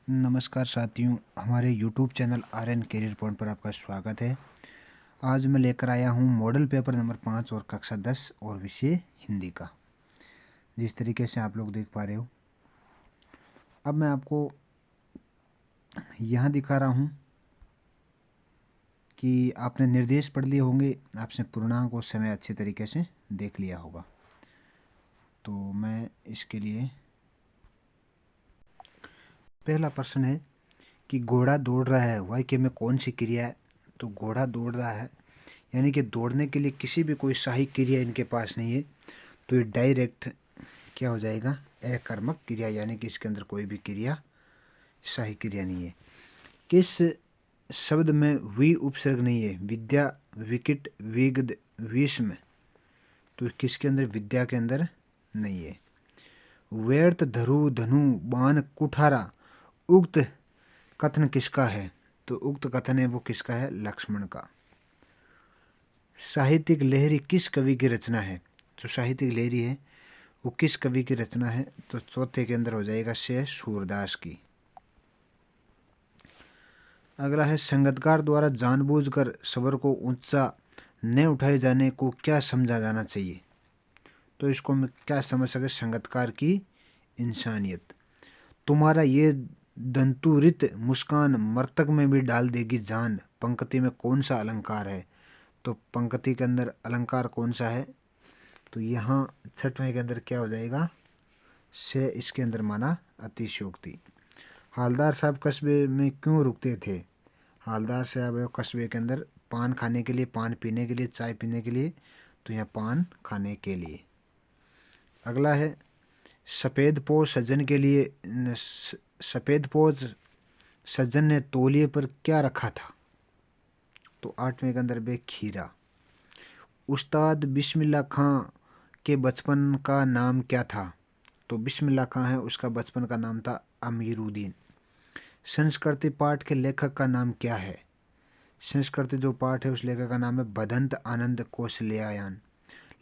नमस्कार साथियों, हमारे YouTube channel RN career point पर आपका स्वागत है। आज मैं लेकर आया हूँ मॉडल पेपर नंबर 5 और कक्षा 10 और विषय हिंदी का, जिस तरीके से आप लोग देख पा रहे हो। अब मैं आपको यहाँ दिखा रहा हूँ कि आपने निर्देश पढ़ लिए होंगे, आपने पूर्णांक और समय अच्छे तरीके से देख लिया होगा। तो मैं इसके लिए पहला प्रश्न है कि घोड़ा दौड़ रहा है, वाक्य में कौन सी क्रिया है? तो घोड़ा दौड़ रहा है यानी कि दौड़ने के लिए किसी भी कोई सहायक क्रिया इनके पास नहीं है, तो ये डायरेक्ट क्या हो जाएगा? अकर्मक क्रिया, यानी कि इसके अंदर कोई भी क्रिया सहायक क्रिया नहीं है। किस शब्द में वी उपसर्ग नहीं है? विद्या, विकट, विगद, विस्म, तो किसके अंदर? विद्या के अंदर नहीं है। व्यर्थ, धरु, धनु, बाण, कुठारा, उक्त कथन किसका है? तो उक्त कथन है वो किसका है? लक्ष्मण का। साहित्यिक लहरी किस कवि की रचना है? जो साहित्यिक लहरी है वो किस कवि की रचना है? तो चौथे के अंदर हो जाएगा से सूरदास की। अगला है संगीतकार द्वारा जानबूझकर स्वर को ऊंचा न उठाए जाने को क्या समझा जाना चाहिए? तो इसको हम क्या समझ सके? संगीतकार की इंसानियत। तुम्हारा ये दंतुरित मुस्कान मर्तक में भी डाल देगी जान, पंक्ति में कौन सा अलंकार है? तो पंक्ति के अंदर अलंकार कौन सा है? तो यहाँ छठवें के अंदर क्या हो जाएगा? से इसके अंदर माना अतिशयोक्ति। हालदार साहब कस्बे में क्यों रुकते थे? हालदार साहब कस्बे के अंदर पान खाने के लिए, पान पीने के लिए, चाय पीने के लिए, तो यहाँ पान खाने के लिए। अगला है सफ़ेद पोश सज्जन के लिए, सफ़ेद पोश सज्जन ने तौलिए पर क्या रखा था? तो आठवें के अंदर बे खीरा। उस्ताद बिस्मिल्लाह खां के बचपन का नाम क्या था? तो बिस्मिल्लाह खां है, उसका बचपन का नाम था अमीरुद्दीन। संस्कृति पाठ के लेखक का नाम क्या है? संस्कृति जो पाठ है उस लेखक का नाम है बदंत आनंद कौशल्यायन।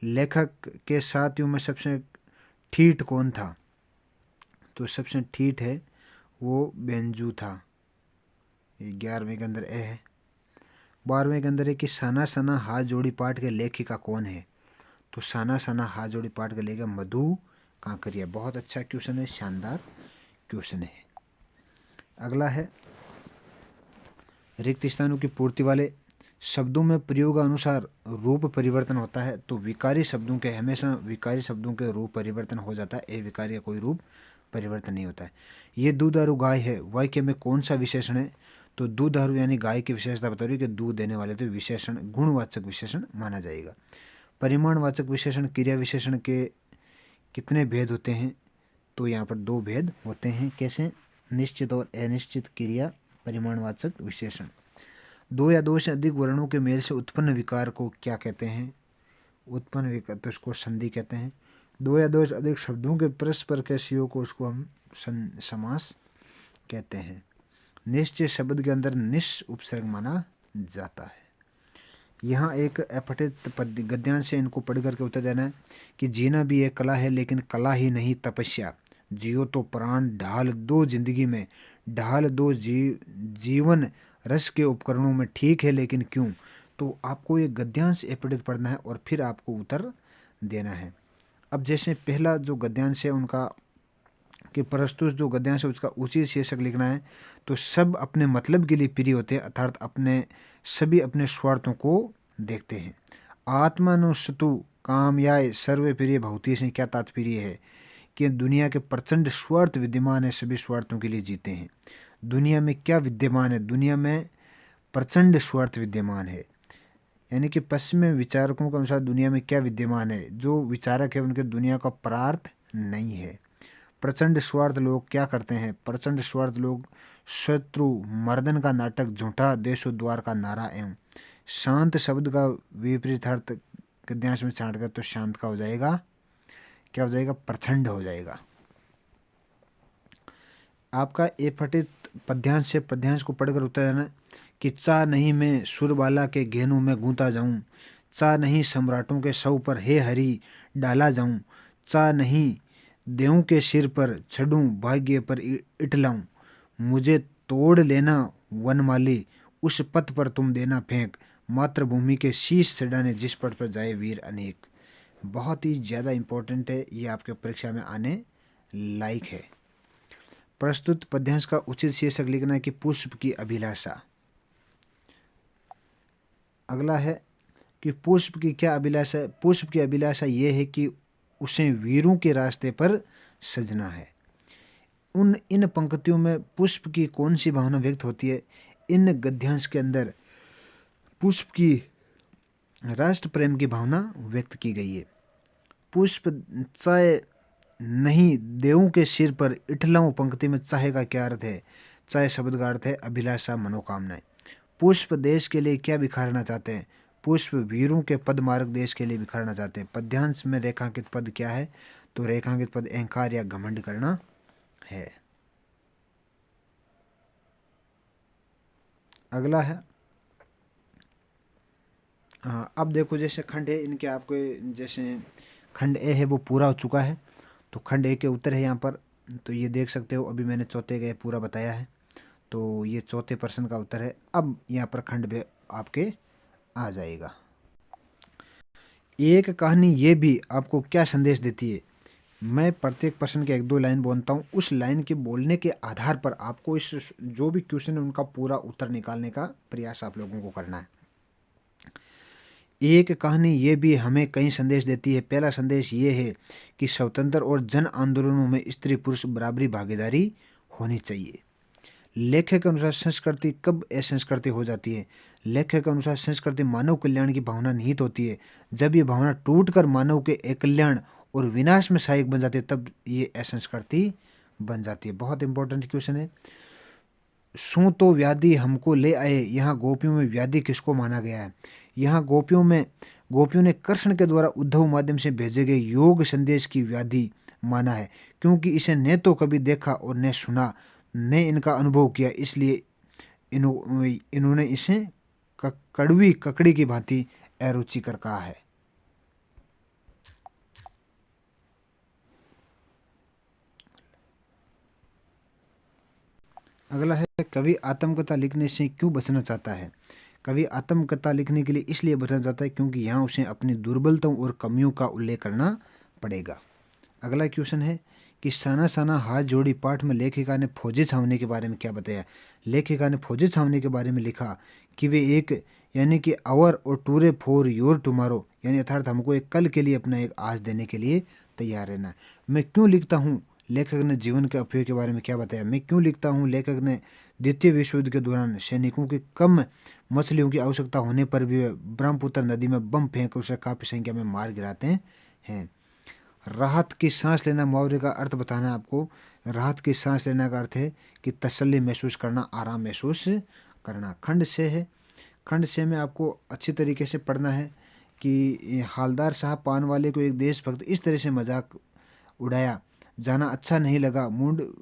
लेखक के साथियों में सबसे ठीठ कौन था? तो सबसे ठीठ है वो बेंजू था। 11वें के अंदर ए है। 12वें के अंदर है कि साना सना हाथ जोड़ी पाठ के लेखिका कौन है? तो साना सना हाथ जोड़ी पाठ के लेखिका मधु कांकरिया। बहुत अच्छा क्वेश्चन है, शानदार क्वेश्चन है। अगला है रिक्त स्थानों की पूर्ति वाले शब्दों में प्रयोग अनुसार रूप परिवर्तन होता है। तो विकारी शब्दों के हमेशा विकारी शब्दों के रूप परिवर्तन हो जाता है, विकारी का कोई रूप परिवर्तन नहीं होता है। ये दूधारू गाय है, वाक्य में कौन सा विशेषण है? तो दूधारू यानी गाय की विशेषता बता रही है कि दूध देने वाले, तो विशेषण गुणवाचक विशेषण माना जाएगा। परिमाणवाचक विशेषण क्रिया विशेषण के कितने भेद होते हैं? तो यहाँ पर 2 भेद होते हैं। कैसे? निश्चित और अनिश्चित क्रिया परिमाणवाचक विशेषण। 2 या 2 से अधिक वर्णों के मेल से उत्पन्न विकार को क्या कहते हैं? उत्पन्न विकार, तो उसको संधि कहते हैं। 2 या 2 से अधिक शब्दों के परस्पर के योग को उसको हम समास कहते हैं। निश्चय शब्द के अंदर निश उपसर्ग माना जाता है। यहाँ एक अपठित गद्यांश से इनको पढ़ करके उत्तर देना है कि जीना भी एक कला है, लेकिन कला ही नहीं तपस्या। जियो तो प्राण ढाल दो जिंदगी में, ढाल दो जीवन रस के उपकरणों में, ठीक है लेकिन क्यों? तो आपको ये गद्यांश अपठित पढ़ना है और फिर आपको उत्तर देना है। अब जैसे पहला जो गद्यांश है उनका कि प्रस्तुत जो गद्यांश है उसका उचित शीर्षक लिखना है। तो सब अपने मतलब के लिए प्रिय होते हैं, अर्थात सभी अपने स्वार्थों को देखते हैं। आत्मानुसतु कामयाय सर्व प्रिय भौतिक से क्या तात्पर्य है? कि दुनिया के प्रचंड स्वार्थ विद्यमान है, सभी स्वार्थों के लिए जीते हैं। दुनिया में क्या विद्यमान है? दुनिया में प्रचंड स्वार्थ विद्यमान है, यानी कि पश्चिमी विचारकों के अनुसार दुनिया में क्या विद्यमान है? जो विचारक है उनके दुनिया का परार्थ नहीं है। प्रचंड स्वार्थ लोग क्या करते हैं? प्रचंड स्वार्थ लोग शत्रु मर्दन का नाटक, झूठा देशोद्धार का नारा एवं शांत शब्द का विपरीत अर्थ गद्यांश में छांट कर, तो शांत का हो जाएगा क्या हो जाएगा? प्रचंड हो जाएगा। आपका ए पठित पद्यांश से पद्यांश को पढ़कर उत्तर देना कि चा नहीं मैं सुरबाला के घेनों में गूंता जाऊं, चा नहीं सम्राटों के सौ पर हे हरि डाला जाऊं, चा नहीं देवों के सिर पर छड़ूं भाग्य पर इटलाऊं, मुझे तोड़ लेना वनमाली, उस पथ पर तुम देना फेंक, मातृभूमि के शीश सडाने जिस पथ पर जाए वीर अनेक। बहुत ही ज़्यादा इम्पोर्टेंट है, ये आपके परीक्षा में आने लायक है। प्रस्तुत पद्यांश का उचित शीर्षक लिखना है कि पुष्प की अभिलाषा। अगला है कि पुष्प की क्या अभिलाषा है। पुष्प की अभिलाषा ये है कि उसे वीरों के रास्ते पर सजना है। इन पंक्तियों में पुष्प की कौन सी भावना व्यक्त होती है? इन गद्यांश के अंदर पुष्प की राष्ट्र प्रेम की भावना व्यक्त की गई है। पुष्प चाहे नहीं देवों के सिर पर, इठलाऊं पंक्ति में चाहे का क्या अर्थ है? चाहे शब्द का अर्थ है अभिलाषा, मनोकामनाएं। पुष्प देश के लिए क्या बिखारना चाहते हैं? पुष्प वीरों के पद मार्ग देश के लिए बिखारना चाहते हैं। पद्यांश में रेखांकित पद क्या है? तो रेखांकित पद अहंकार या घमंड करना है। अगला है, अब देखो जैसे खंड ए इनके आपको, जैसे खंड ए है वो पूरा हो चुका है, तो खंड ए के उत्तर है यहाँ पर। तो ये देख सकते हो, अभी मैंने चौथे का पूरा बताया है, तो ये चौथे प्रश्न का उत्तर है। अब यहाँ पर खंड बे आपके आ जाएगा। एक कहानी ये भी आपको क्या संदेश देती है? मैं प्रत्येक प्रश्न के 1-2 लाइन बोलता हूँ, उस लाइन के बोलने के आधार पर आपको इस जो भी क्वेश्चन है उनका पूरा उत्तर निकालने का प्रयास आप लोगों को करना है। एक कहानी ये भी हमें कई संदेश देती है। पहला संदेश ये है कि स्वतंत्र और जन आंदोलनों में स्त्री पुरुष बराबरी भागीदारी होनी चाहिए। लेखक के अनुसार संस्कृति कब असंस्कृति हो जाती है? लेखक के अनुसार संस्कृति मानव कल्याण की भावना निहित होती है। जब ये भावना टूटकर मानव के अकल्याण और विनाश में सहायक बन जाती है, तब ये असंस्कृति बन जाती है। बहुत इंपॉर्टेंट क्वेश्चन है। सो तो व्याधि हमको ले आए, यहाँ गोपियों में व्याधि किसको माना गया है? यहाँ गोपियों ने कृष्ण के द्वारा उद्धव माध्यम से भेजे गए योग संदेश की व्याधि माना है, क्योंकि इसे न तो कभी देखा और न सुना, न इनका अनुभव किया, इसलिए इन्होंने इसे कड़वी ककड़ी की भांति अरुचिकर कहा है। अगला है, कवि आत्मकथा लिखने से क्यों बचना चाहता है? कवि आत्मकथा लिखने के लिए इसलिए बचना चाहता है क्योंकि यहाँ उसे अपनी दुर्बलताओं और कमियों का उल्लेख करना पड़ेगा। अगला क्वेश्चन है कि साना साना हाथ जोड़ी पाठ में लेखिका ने फौजी छावनी के बारे में क्या बताया? लेखिका ने फौजी छावनी के बारे में लिखा कि वे एक यानी कि आवर और टूरे फॉर योर टुमारो, यानी अर्थात हमको एक कल के लिए अपना एक आज देने के लिए तैयार रहना है। मैं क्यों लिखता हूँ? लेखक ने जीवन के अपव्यय के बारे में क्या बताया? मैं क्यों लिखता हूँ? लेखक ने द्वितीय विश्व युद्ध के दौरान सैनिकों की कम मछलियों की आवश्यकता होने पर भी वे ब्रह्मपुत्र नदी में बम फेंक उसे काफ़ी संख्या में मार गिराते हैं। राहत की सांस लेना, मुहावरे का अर्थ बताना है आपको। राहत की सांस लेना का अर्थ है कि तसल्ली महसूस करना, आराम महसूस करना। खंड से है, खंड से में आपको अच्छी तरीके से पढ़ना है कि हालदार साहब पान वाले को एक देशभक्त इस तरह से मजाक उड़ाया, जाना अच्छा नहीं लगा,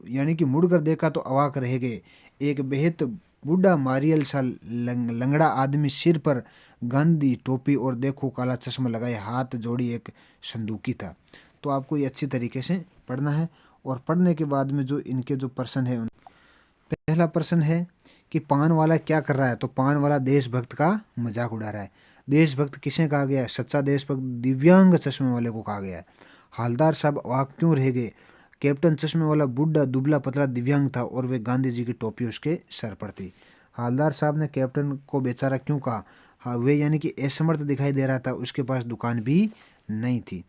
यानी कि मुड़ कर देखा तो अवाक रह गए। एक बेहद बूढ़ा मारियल सा लंगड़ा आदमी, सिर पर गांधी टोपी और देखो काला चश्मा लगाए, हाथ जोड़ी एक संदूकी था। तो आपको ये अच्छी तरीके से पढ़ना है। और पढ़ने के बाद में जो इनके जो प्रश्न है, पहला प्रश्न है कि पान वाला क्या कर रहा है? तो पान वाला देशभक्त का मजाक उड़ा रहा है। देशभक्त किसे कहा गया है? सच्चा देशभक्त दिव्यांग चश्मे वाले को कहा गया है। हालदार साहब अवाक क्यों रह गए? कैप्टन चश्मे वाला बूढ़ा दुबला पतला दिव्यांग था और वे गांधी जी की टोपी उसके सर पर थी। हालदार साहब ने कैप्टन को बेचारा क्यों कहा? हाँ, वे यानी कि असमर्थ दिखाई दे रहा था, उसके पास दुकान भी नहीं थी।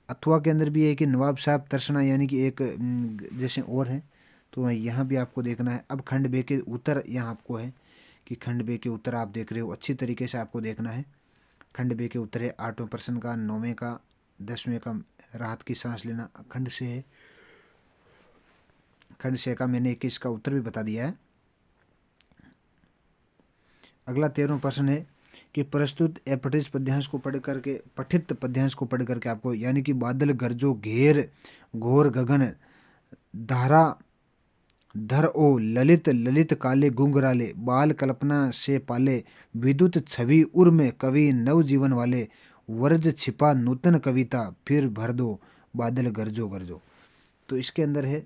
अथवा के अंदर भी है कि नवाब साहब तरसना, यानी कि एक जैसे और है, तो यहाँ भी आपको देखना है। अब खंड बे के उत्तर यहाँ आपको है कि खंड बे के उत्तर आप देख रहे हो, अच्छी तरीके से आपको देखना है। खंड बे के उत्तर है 8वें प्रश्न का, 9वें का, 10वें का राहत की सांस लेना खंड से है। खंड से का मैंने 21 का उत्तर भी बता दिया है। अगला 13वां प्रश्न है कि प्रस्तुत पठित पद्यांश को पढ़ करके आपको, यानी कि बादल गरजो घेर घोर गगन धारा धर ओ ललित ललित काले गुंगराले, बाल कल्पना से पाले विद्युत छवि उर में कवि नव जीवन वाले, वर्ज छिपा नूतन कविता फिर भर दो बादल गरजो गरजो। तो इसके अंदर है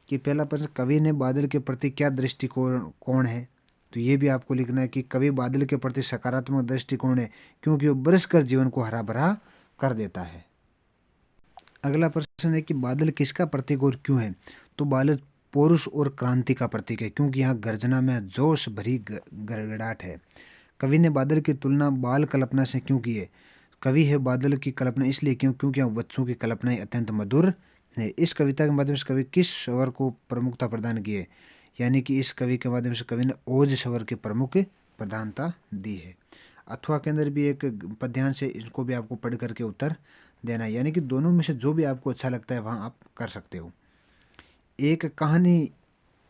कि पहला प्रश्न, कवि ने बादल के प्रति क्या दृष्टिकोण कौन है, तो ये भी आपको लिखना है कि कवि बादल के प्रति सकारात्मक दृष्टिकोण है क्योंकि वो बरस कर जीवन को हरा भरा कर देता है। अगला प्रश्न है कि बादल किसका प्रतीक और क्यों है, तो बादल पौरुष और क्रांति का प्रतीक है क्योंकि यहाँ गर्जना में जोश भरी गड़गड़ाहट है। कवि ने बादल की तुलना बाल कल्पना से क्यों की है, कवि है बादल की कल्पना इसलिए क्योंकि यहाँ बच्चों की कल्पनाएं अत्यंत मधुर है। इस कविता के माध्यम से कवि किस स्वर को प्रमुखता प्रदान की है, यानी कि इस कवि के माध्यम से कवि ने ओज स्वर की प्रमुख प्रधानता दी है। अथवा के अंदर भी एक पद्यांश है, इसको भी आपको पढ़ करके उत्तर देना है, यानी कि दोनों में से जो भी आपको अच्छा लगता है वहाँ आप कर सकते हो। एक कहानी,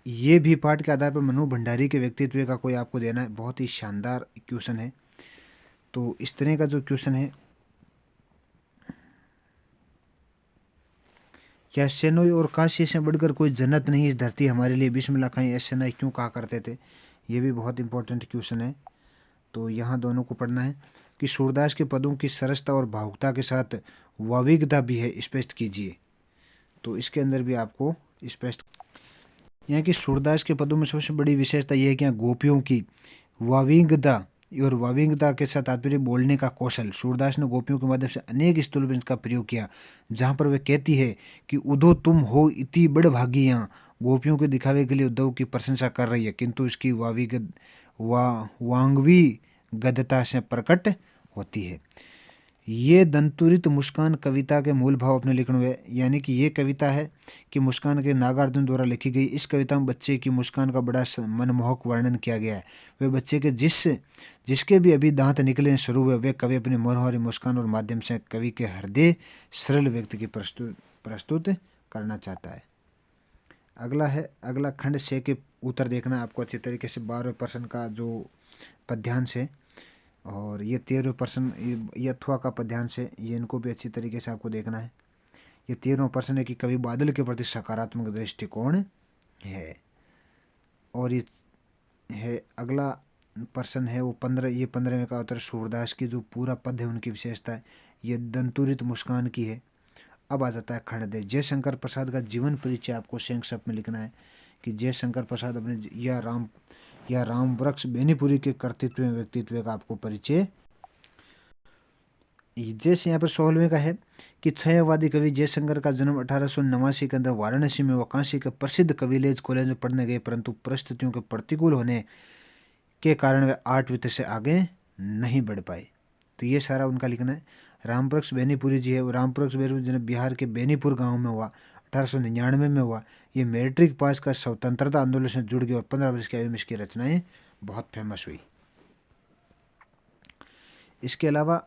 ये भी पाठ के आधार पर मनु भंडारी के व्यक्तित्व का कोई आपको देना है, बहुत ही शानदार क्वेश्चन है। तो इस तरह का जो क्वेश्चन है, क्या सेनोई और काशी से बढ़कर कोई जन्नत नहीं इस धरती हमारे लिए, बिस्मिल्लाह खाएं ऐसे नहीं क्यों कहा करते थे, ये भी बहुत इंपॉर्टेंट क्वेश्चन है। तो यहाँ दोनों को पढ़ना है कि सूरदास के पदों की सरसता और भावुकता के साथ वाविकता भी है, स्पष्ट कीजिए। तो इसके अंदर भी आपको स्पष्ट, यहाँ की सूरदास के पदों में सबसे बड़ी विशेषता यह है कि यहाँ गोपियों की वाविंगता और वाविंगता के साथ तात्पर्य बोलने का कौशल। सूरदास ने गोपियों के माध्यम से अनेक स्थूल व्यंजन का प्रयोग किया, जहाँ पर वे कहती है कि उद्धव तुम हो इतनी बड़ भागी, यहाँ गोपियों के दिखावे के लिए उद्धव की प्रशंसा कर रही है, किंतु इसकी वांगवी गदता से प्रकट होती है। ये दंतुरित मुस्कान कविता के मूल भाव अपने लिखण हुए, यानी कि ये कविता है कि मुस्कान के नागार्जुन द्वारा लिखी गई। इस कविता में बच्चे की मुस्कान का बड़ा मनमोहक वर्णन किया गया है। वे बच्चे के जिसके भी अभी दांत निकले शुरू हुए, वे कवि अपनी मनोहरी मुस्कान और माध्यम से कवि के हृदय सरल व्यक्ति की प्रस्तुत करना चाहता है। अगला खंड से के उत्तर देखना आपको अच्छी तरीके से। 12वें प्रश्न का जो पद्यांश है और ये 13वें प्रश्न ये अथवा का पद्यांश है, ये इनको भी अच्छी तरीके से आपको देखना है। ये 13वां प्रश्न है कि कवि बादल के प्रति सकारात्मक दृष्टिकोण है। और ये है अगला प्रश्न है वो 15वें का उत्तर सूरदास की जो पूरा पद है उनकी विशेषता है, ये दंतुरित मुस्कान की है। अब आ जाता है खंड दे, जयशंकर प्रसाद का जीवन परिचय आपको संक्षेप में लिखना है कि जयशंकर प्रसाद अपने या राम वृक्ष बेनीपुरी के कर्तृत्व में व्यक्तित्व का आपको परिचय। जैसे यहाँ पर 16वें का है कि छयवादी कवि जयशंकर का जन्म 1889 के अंदर वाराणसी में व काशी के प्रसिद्ध कविलेज कॉलेज में पढ़ने गए, परंतु परिस्थितियों के प्रतिकूल होने के कारण वे 8 वित्त से आगे नहीं बढ़ पाए। तो ये सारा उनका लिखना है। रामवृक्ष बेनीपुरी जी है, वो रामवृक्ष बेनीपुरी जन्म बिहार के बेनीपुर गांव में हुआ, 1899 में हुआ। ये मैट्रिक पास कर स्वतंत्रता आंदोलन से जुड़ गए और 15 वर्ष की आयु में इसकी रचनाएं बहुत फेमस हुई। इसके अलावा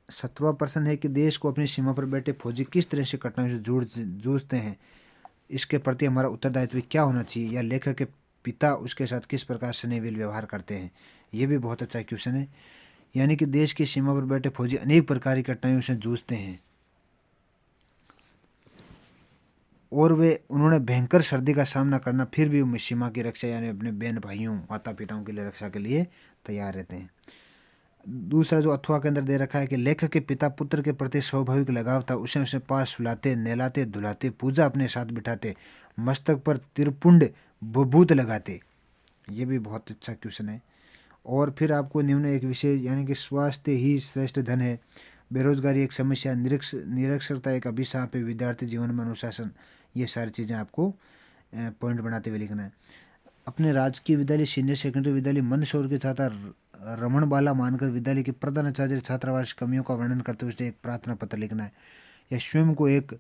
17वां प्रश्न है कि देश को अपनी सीमा पर बैठे फौजी किस तरह से कठिनाइयों से जूझते हैं, इसके प्रति हमारा उत्तरदायित्व क्या होना चाहिए, या लेखक के पिता उसके साथ किस प्रकार स्नेहशील व्यवहार करते हैं। ये भी बहुत अच्छा क्वेश्चन है। यानी कि देश की सीमा पर बैठे फौजी अनेक प्रकार की कठिनाइयों से जूझते हैं और उन्होंने भयंकर सर्दी का सामना करना फिर भी सीमा की रक्षा यानी अपने बहन भाइयों माता पिताओं के लिए रक्षा के लिए तैयार रहते हैं। दूसरा जो अथवा के अंदर दे रखा है कि लेखक के पिता पुत्र के प्रति स्वाभाविक लगाव था, उसे पास सुलाते, नहलाते, धुलाते, पूजा अपने साथ बिठाते, मस्तक पर त्रिपुंड बभूत लगाते। ये भी बहुत अच्छा क्वेश्चन है। और फिर आपको निम्न एक विषय यानी कि स्वास्थ्य ही श्रेष्ठ धन है, बेरोजगारी एक समस्या, निरक्षरता एक अभिशाप है, विद्यार्थी जीवन में अनुशासन, ये सारी चीज़ें आपको पॉइंट बनाते हुए लिखना है। अपने राजकीय विद्यालय सीनियर सेकेंडरी विद्यालय मंदसौर के छात्रा रमन बाला मानकर विद्यालय के प्रधानाचार्य छात्रावास कमियों का वर्णन करते हुए उसने एक प्रार्थना पत्र लिखना है, या स्वयं को एक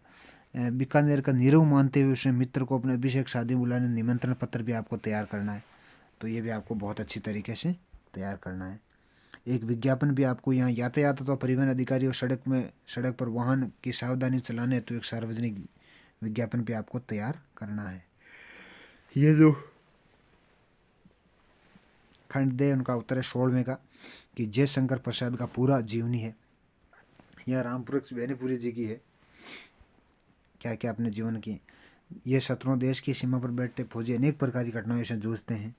बीकानेर का नीरव मानते हुए उसने मित्र को अपने अभिषेक शादी बुलाने निमंत्रण पत्र भी आपको तैयार करना है। तो ये भी आपको बहुत अच्छी तरीके से तैयार करना है। एक विज्ञापन भी आपको यहाँ यातायात अथवा परिवहन अधिकारी और सड़क पर वाहन की सावधानी चलाने तो एक सार्वजनिक विज्ञापन भी आपको तैयार करना है। ये जो खंड दे उनका उत्तर है 16वें का कि जयशंकर प्रसाद का पूरा जीवनी है। यह रामवृक्ष बेनीपुरी जी की है, क्या क्या अपने जीवन की। ये शत्रुओं देश की सीमा पर बैठते फौजी अनेक प्रकार की घटनाओं से जूझते हैं।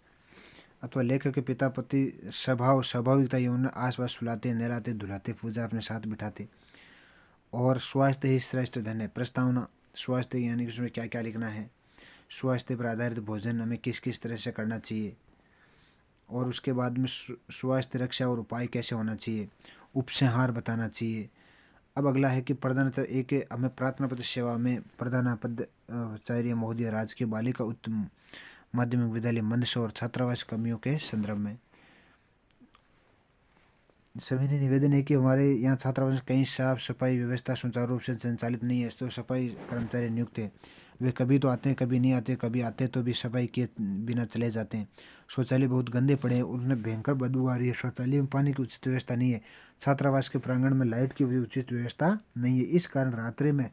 अथवा लेखक के पिता पति स्वाभाविकता ये उन्हें आसपास सुलाते, नहलाते, धुलाते, पूजा अपने साथ बिठाते। और स्वास्थ्य ही श्रेष्ठ धन है, प्रस्तावना स्वास्थ्य यानी कि उसमें क्या क्या लिखना है। स्वास्थ्य पर आधारित भोजन हमें किस किस तरह से करना चाहिए, और उसके बाद में स्वास्थ्य रक्षा और उपाय कैसे होना चाहिए, उपसंहार बताना चाहिए। अब अगला है कि एक हमें प्रार्थना पत्र सेवा में प्रधानाचार्य महोदय राजकीय बालिका उच्च माध्यमिक विद्यालय मंदसौर और छात्रावास कर्मियों के संदर्भ में सविनय निवेदन है कि हमारे यहाँ छात्रावास में कहीं साफ सफाई व्यवस्था सुचारू रूप से संचालित नहीं है। तो सफाई कर्मचारी नियुक्त है, वे कभी तो आते हैं कभी नहीं आते, कभी आते तो भी सफाई किए बिना चले जाते हैं। शौचालय बहुत गंदे पड़े हैं, उनमें भयंकर बदबू आ रही है। शौचालय में पानी की उचित व्यवस्था नहीं है। छात्रावास के प्रांगण में लाइट की भी उचित व्यवस्था नहीं है। इस कारण रात्रि में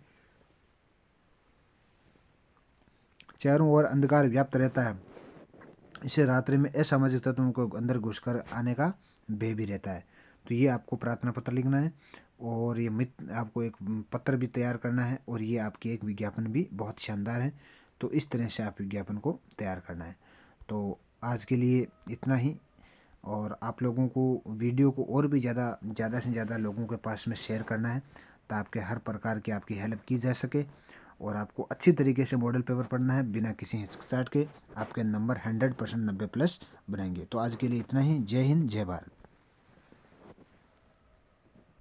चारों ओर अंधकार व्याप्त रहता है। इससे रात्रि में असामाजिक तत्वों को अंदर घुसकर आने का भय भी रहता है। तो ये आपको प्रार्थना पत्र लिखना है, और ये आपको एक पत्र भी तैयार करना है, और ये आपकी एक विज्ञापन भी बहुत शानदार है। तो इस तरह से आप विज्ञापन को तैयार करना है। तो आज के लिए इतना ही, और आप लोगों को वीडियो को और भी ज़्यादा से ज़्यादा लोगों के पास में शेयर करना है, ताकि हर प्रकार की आपकी हेल्प की जा सके, और आपको अच्छी तरीके से मॉडल पेपर पढ़ना है बिना किसी हिचकिचाहट के। आपके नंबर 100% 90+ बनाएंगे। तो आज के लिए इतना ही। जय हिंद, जय भारत।